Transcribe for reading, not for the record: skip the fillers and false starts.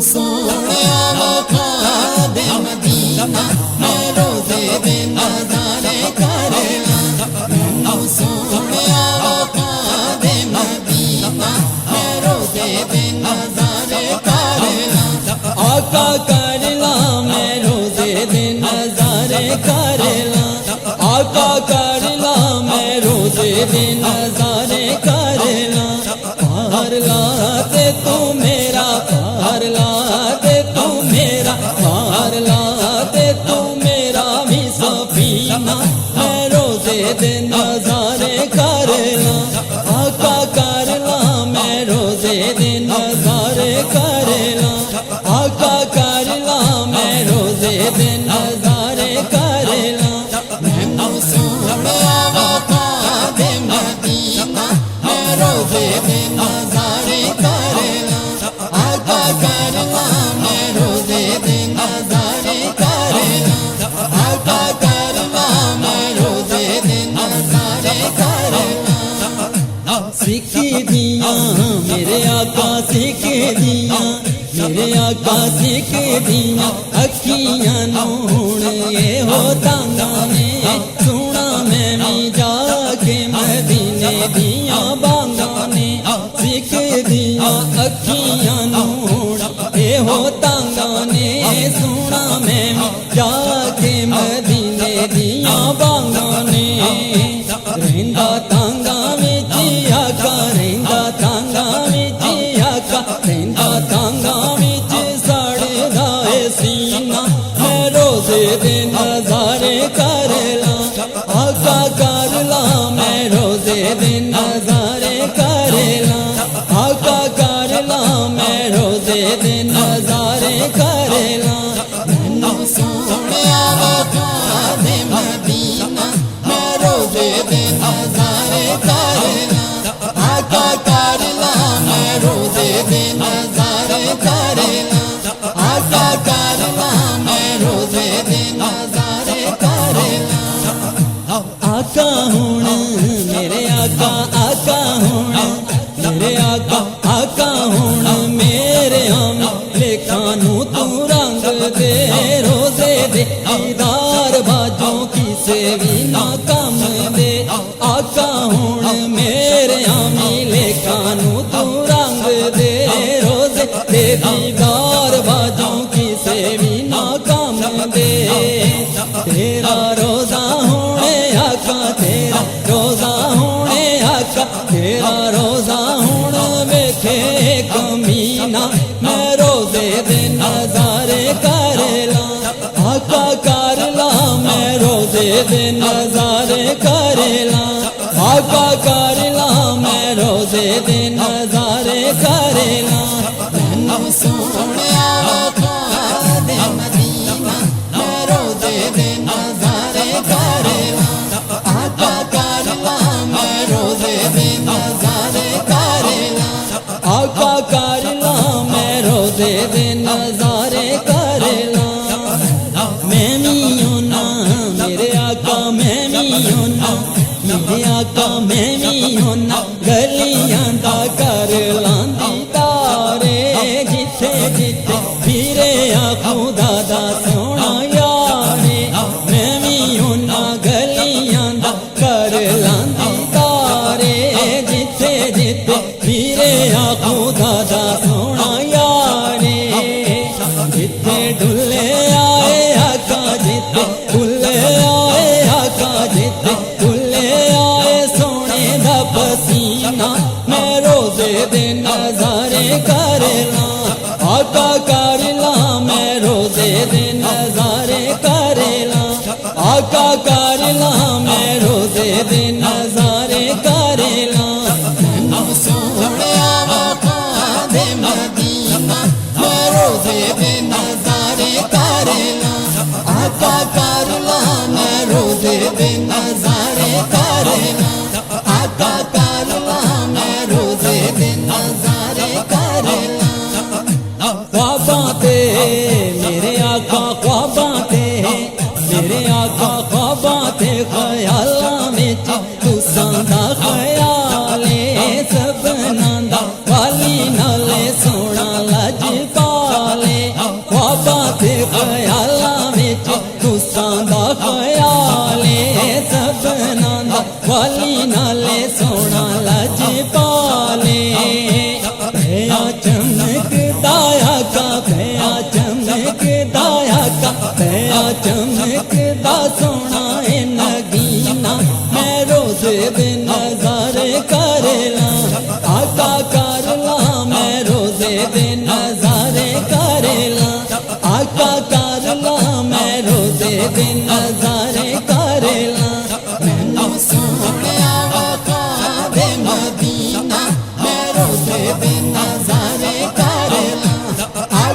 سونیا وکھا دے مدینہ میں روزے دے نظارے کرنا مینوں سونیا وکھا دے مدینہ میں روزے دے نظارے کرنا آقا کر لا میں روزے دے نظارے کرنا آقا کر لا میں روزے دے نظارے کرنا پار لا دے تو میرا پار لا دے تو میرا پار لا دے تو میرا بھی سفینہ میں روزے دے نظارے کرنا آقا کر لا میں روزے دے نظارے کرنا آقا کر لا میں روزے دے نظارے کرنا مینوں سونیا وکھا دے مدینہ میں روزے دے نظارے کرنا آقا کر لا میں روزے دے نظارے کرنا آقا کر لا میں روزے دے نظارے کرنا سکھ دیاں میرے آقا سکھ دیاں میرے آقا سکھ دیاں اکھیاں نوں ہن یہ ہو تانگاں نے سونا میں بھی جا کے مدینے دیاں بانگاں نے سکھ دیاں اکھیاں نوں ہن یہ ہو تانگاں نے سونا میں بھی جا کے مدینے دیاں بانگاں نے رہندا تانگاں وچ آقا رہندا تانگاں وچ آقا رہندا تانگاں وچ سڑدا اے سینہ میں روزے دے نظارے کر لا آقا کر لا میں روزے دے نظارے کر لا آقا کر لا میں روزے دے نظارے کر لا مینوں سونیا وکھا دے مدینہ میں روزے دے نظارے کرنا آقا کر لا میں روزے دے نظارے کرنا آقا کر لا میں روزے دے نظارے کرنا آقا ہن میرے آقا آقا ہن میرے آقا آقا ہن میرے ہم لکھاں نوں تو رنگ دے روزے دے دیدار باجوں کسے بھی نہ کم دے آقا ہن میرے ہم لکھاں نوں تو رنگ دے روزے دے دیدار باجوں کسے بھی نہ کم دے تیرا روزہ ہونے آقا تیرا روزہ ہونے آقا تیرا روزہ ہونا ویکھے کمینہ میں روزے دے نظارے کر لا آقا کر لا میں روزے دے نظارے کر لا آقا کر لا میں روزے دے نظارے کر لا مینوں سونیا وکھا دے مدینہ میں روزے دے نظارے کر لا آقا کر لا میں روزے دے نظارے کر لا آقا کر لا میں روزے دے نظارے کر لا میں بھی ہونا میرے آقا میں بھی ہونا میرے آقا میں بھی ہونا گلیاں دا کر لاندی تارے جتھے جتھے پھرے آ خدا دا سونا یارے میں بھی ہونا گلیاں دا کر لاندی تارے جتھے جتھے پھرے آ خدا دا سونا یارے جتھے ڈلے آئے آقا جتھے ڈلے آئے آقا جتھے ڈلے آئے سونے دا پسینہ میں روزے دے نظارے کر لا آقا کر لا میں روزے دے نظارے کر لا آقا کر لا میں روزے دے نظارے کر لا مینوں سونیا وکھا دے مدینہ میں روزے دے نظارے کر لا آقا کر لا میں روزے دے نظارے کر لا آقا کر لا میں روزے دے نظارے کر لا خواباں تے میرے آقا خواباں تے میرے آقا خواباں تے خیالاں وچ تساں دا خیال اے سبناں دا والی نالے سونا لج پال